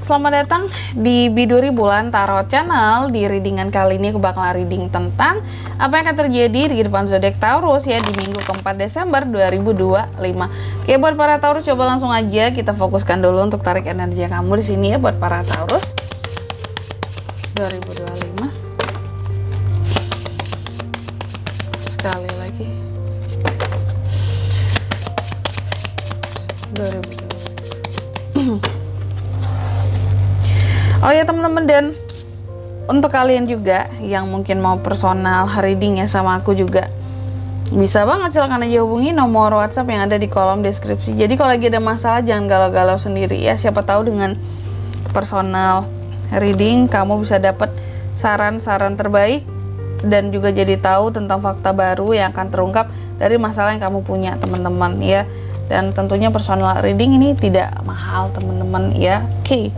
selamat datang di Biduri Bulan Tarot Channel. Di readingan kali ini aku bakal reading tentang apa yang akan terjadi di kehidupan zodiak Taurus ya di minggu keempat Desember 2025. Oke, buat para Taurus coba langsung aja kita fokuskan dulu untuk tarik energi kamu di sini ya buat para Taurus 2025. Sekali lagi 2025. Oh ya teman-teman, dan untuk kalian juga yang mungkin mau personal reading ya sama aku juga bisa banget, silahkan aja hubungi nomor WhatsApp yang ada di kolom deskripsi. Jadi kalau lagi ada masalah jangan galau-galau sendiri ya, siapa tahu dengan personal reading kamu bisa dapat saran-saran terbaik dan juga jadi tahu tentang fakta baru yang akan terungkap dari masalah yang kamu punya teman-teman ya. Dan tentunya personal reading ini tidak mahal teman-teman ya. Oke.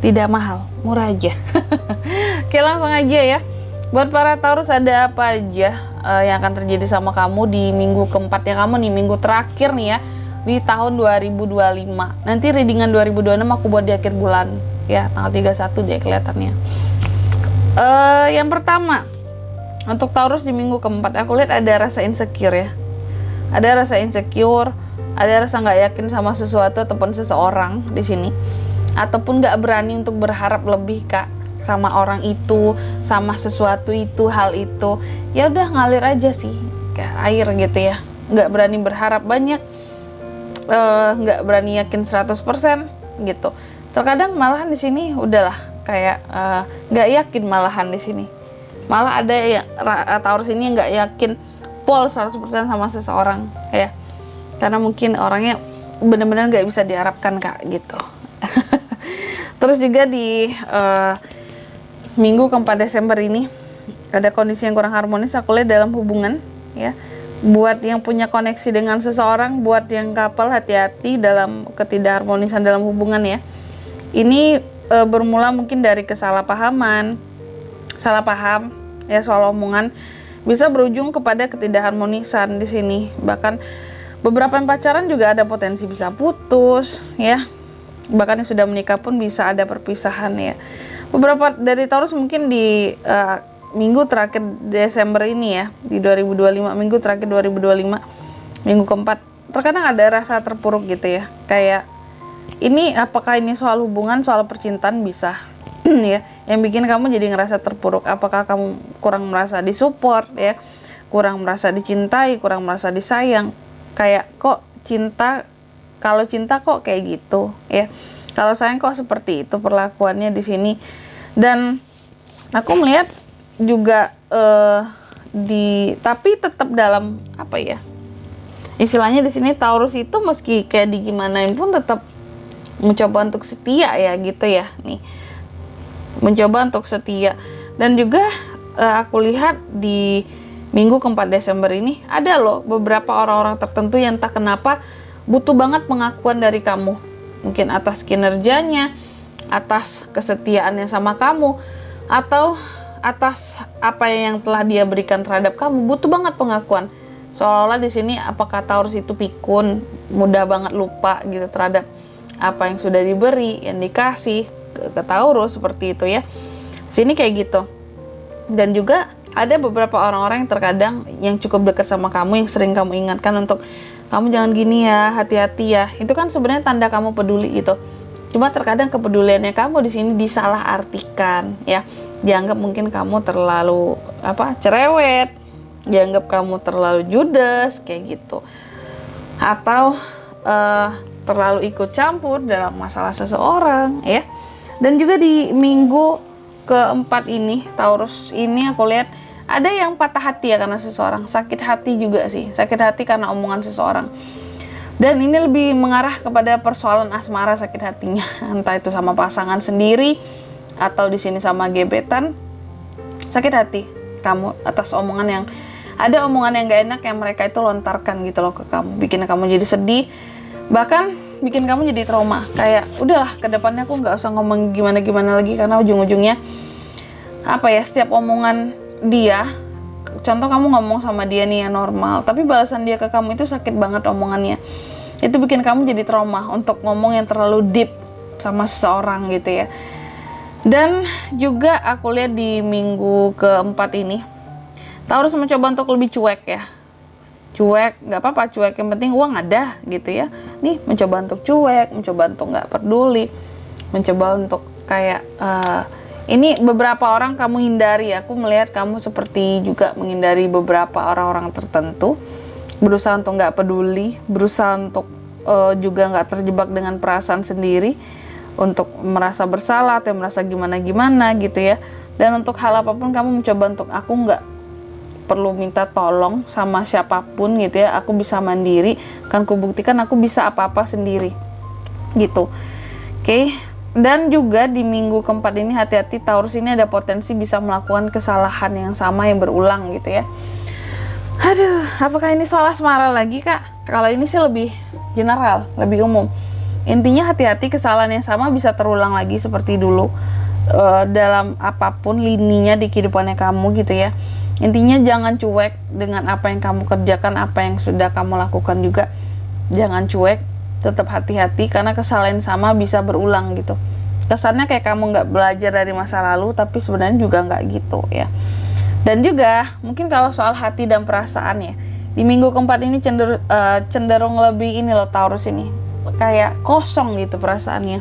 Tidak mahal, murah aja. Oke, langsung aja ya. Buat para Taurus, ada apa aja yang akan terjadi sama kamu di minggu keempatnya kamu nih, minggu terakhir nih ya di tahun 2025. Nanti readingan 2026 aku buat di akhir bulan ya, tanggal 31 dia kelihatannya. Yang pertama, untuk Taurus di minggu keempat aku lihat ada rasa insecure ya. Ada rasa insecure, ada rasa nggak yakin sama sesuatu ataupun seseorang di sini. Ataupun gak berani untuk berharap lebih kak sama orang itu, sama sesuatu itu, hal itu. Ya udah ngalir aja sih kayak air gitu ya, gak berani berharap banyak, gak berani yakin 100% gitu. Terkadang malahan di sini udahlah kayak gak yakin malahan di sini. Malah ada yang Taurus ini gak yakin pol 100% sama seseorang ya, karena mungkin orangnya benar-benar gak bisa diharapkan kak gitu. Terus juga di minggu keempat Desember ini ada kondisi yang kurang harmonis aku lihat dalam hubungan ya. Buat yang punya koneksi dengan seseorang, buat yang couple, hati-hati dalam ketidakharmonisan dalam hubungan ya. Ini bermula mungkin dari kesalahpahaman, salah paham ya soal omongan, bisa berujung kepada ketidakharmonisan di sini. Bahkan beberapa yang pacaran juga ada potensi bisa putus ya. Bahkan yang sudah menikah pun bisa ada perpisahan ya. Beberapa dari Taurus mungkin di minggu terakhir Desember ini ya, di 2025, minggu terakhir 2025, minggu keempat, terkadang ada rasa terpuruk gitu ya. Kayak ini apakah ini soal hubungan, soal percintaan bisa ya, yang bikin kamu jadi ngerasa terpuruk. Apakah kamu kurang merasa disupport ya, kurang merasa dicintai, kurang merasa disayang. Kayak kok cinta, kalau cinta kok kayak gitu ya, kalau sayang kok seperti itu perlakuannya di sini. Dan aku melihat juga tapi tetap dalam apa ya istilahnya di sini, Taurus itu meski kayak digimanain pun tetap mencoba untuk setia ya gitu ya nih, mencoba untuk setia. Dan juga aku lihat di minggu keempat Desember ini ada loh beberapa orang-orang tertentu yang entah kenapa butuh banget pengakuan dari kamu, mungkin atas kinerjanya, atas kesetiaannya sama kamu, atau atas apa yang telah dia berikan terhadap kamu. Butuh banget pengakuan. Seolah-olah di sini apakah Taurus itu pikun, mudah banget lupa gitu terhadap apa yang sudah diberi, yang dikasih ke Taurus seperti itu ya. Sini kayak gitu. Dan juga ada beberapa orang-orang yang terkadang yang cukup dekat sama kamu, yang sering kamu ingatkan untuk kamu jangan gini ya, hati-hati ya. Itu kan sebenarnya tanda kamu peduli gitu. Cuma terkadang kepeduliannya kamu di sini disalahartikan ya. Dianggap mungkin kamu terlalu cerewet, dianggap kamu terlalu judes kayak gitu. Atau terlalu ikut campur dalam masalah seseorang ya. Dan juga di minggu keempat ini Taurus ini aku lihat ada yang patah hati ya karena seseorang, sakit hati juga sih, sakit hati karena omongan seseorang. Dan ini lebih mengarah kepada persoalan asmara sakit hatinya, entah itu sama pasangan sendiri atau di sini sama gebetan. Sakit hati kamu atas omongan yang gak enak yang mereka itu lontarkan gitu loh ke kamu, bikin kamu jadi sedih, bahkan bikin kamu jadi trauma. Kayak udahlah kedepannya aku nggak usah ngomong gimana-gimana lagi, karena ujung-ujungnya setiap omongan dia, contoh kamu ngomong sama dia nih yang normal, tapi balasan dia ke kamu itu sakit banget omongannya. Itu bikin kamu jadi trauma untuk ngomong yang terlalu deep sama seseorang gitu ya. Dan juga aku lihat di minggu keempat ini Taurus mencoba untuk lebih cuek ya. Cuek, nggak apa-apa cuek, yang penting uang ada gitu ya. Nih mencoba untuk cuek, mencoba untuk nggak peduli, mencoba untuk kayak ini beberapa orang kamu hindari. Aku melihat kamu seperti juga menghindari beberapa orang-orang tertentu, berusaha untuk nggak peduli, berusaha untuk juga nggak terjebak dengan perasaan sendiri, untuk merasa bersalah atau merasa gimana-gimana gitu ya. Dan untuk hal apapun kamu mencoba untuk aku nggak perlu minta tolong sama siapapun gitu ya, aku bisa mandiri, kan kubuktikan aku bisa apa-apa sendiri gitu. Oke. Dan juga di minggu keempat ini hati-hati Taurus, ini ada potensi bisa melakukan kesalahan yang sama yang berulang gitu ya. Aduh, apakah ini soal asmara lagi kak? Kalau ini sih lebih general, lebih umum. Intinya hati-hati kesalahan yang sama bisa terulang lagi seperti dulu dalam apapun lininya di kehidupannya kamu gitu ya. Intinya jangan cuek dengan apa yang kamu kerjakan, apa yang sudah kamu lakukan juga. Jangan cuek, tetap hati-hati karena kesalahan sama bisa berulang gitu. Kesannya kayak kamu nggak belajar dari masa lalu, tapi sebenarnya juga nggak gitu ya. Dan juga mungkin kalau soal hati dan perasaan ya, di minggu keempat ini cenderung lebih ini loh Taurus ini, kayak kosong gitu perasaannya,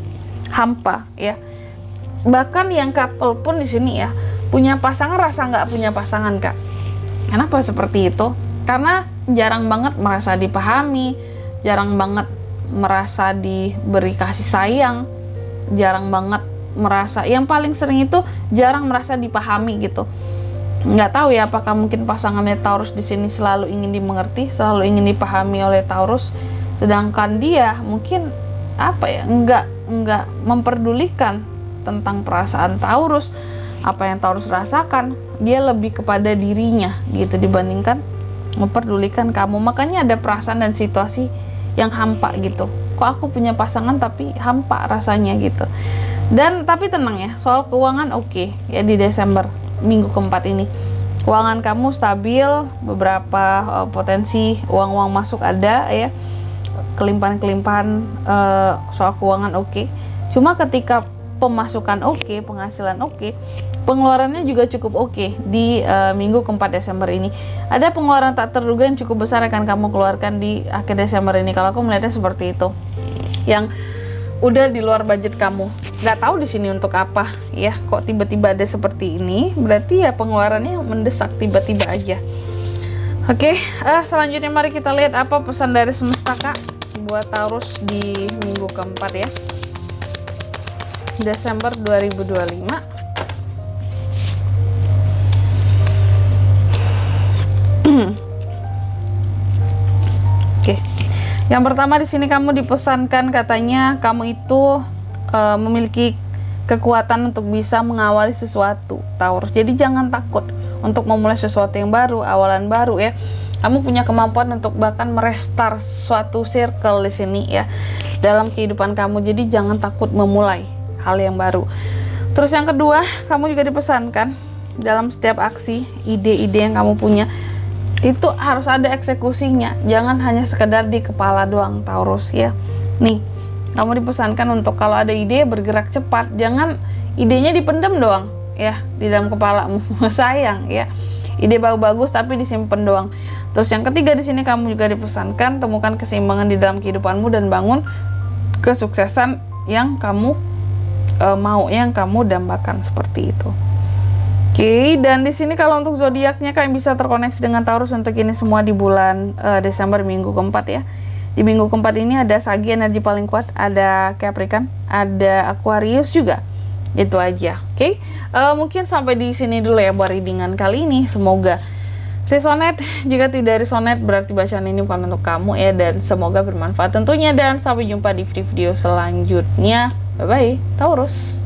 hampa ya. Bahkan yang couple pun di sini ya, punya pasangan rasa nggak punya pasangan kak. Kenapa seperti itu? Karena jarang banget merasa dipahami, jarang banget merasa diberi kasih sayang, jarang banget merasa, yang paling sering itu jarang merasa dipahami gitu. Nggak tahu ya apakah mungkin pasangannya Taurus di sini selalu ingin dimengerti, selalu ingin dipahami oleh Taurus, sedangkan dia mungkin apa ya, nggak memperdulikan tentang perasaan Taurus, apa yang Taurus rasakan. Dia lebih kepada dirinya gitu dibandingkan memperdulikan kamu. Makanya ada perasaan dan situasi yang hampa gitu. Kok aku punya pasangan tapi hampa rasanya gitu. Dan tapi tenang ya, soal keuangan oke ya di Desember minggu keempat ini. Keuangan kamu stabil, beberapa potensi uang-uang masuk ada ya. Kelimpahan-kelimpahan soal keuangan oke. Cuma ketika pemasukan oke, penghasilan oke, pengeluarannya juga cukup oke di minggu keempat Desember ini. Ada pengeluaran tak terduga yang cukup besar akan kamu keluarkan di akhir Desember ini. Kalau aku melihatnya seperti itu, yang udah di luar budget kamu. Nggak tahu di sini untuk apa ya, kok tiba-tiba ada seperti ini. Berarti ya pengeluarannya mendesak tiba-tiba aja. Oke, selanjutnya mari kita lihat apa pesan dari semesta kak buat Taurus di minggu keempat ya, Desember 2025. Oke. Yang pertama di sini kamu dipesankan katanya kamu itu memiliki kekuatan untuk bisa mengawali sesuatu Taurus. Jadi jangan takut untuk memulai sesuatu yang baru, awalan baru ya. Kamu punya kemampuan untuk bahkan merestart suatu circle di sini ya dalam kehidupan kamu. Jadi jangan takut memulai hal yang baru. Terus yang kedua, kamu juga dipesankan dalam setiap aksi, ide-ide yang kamu punya itu harus ada eksekusinya. Jangan hanya sekedar di kepala doang Taurus ya. Nih, kamu dipesankan untuk kalau ada ide bergerak cepat. Jangan idenya dipendam doang ya di dalam kepalamu. Sayang ya. Ide bagus tapi disimpan doang. Terus yang ketiga di sini kamu juga dipesankan temukan keseimbangan di dalam kehidupanmu dan bangun kesuksesan yang kamu mau, yang kamu dambakan seperti itu. Oke, dan di sini kalau untuk zodiaknya kalian bisa terkoneksi dengan Taurus untuk ini semua di bulan Desember minggu keempat ya. Di minggu keempat ini ada Sagi energi paling kuat, ada Capricorn, ada Aquarius juga. Itu aja. Oke. Mungkin sampai di sini dulu ya buat readingan kali ini. Semoga resonate. Jika tidak resonate berarti bacaan ini bukan untuk kamu ya, dan semoga bermanfaat tentunya, dan sampai jumpa di video selanjutnya. Bye bye Taurus.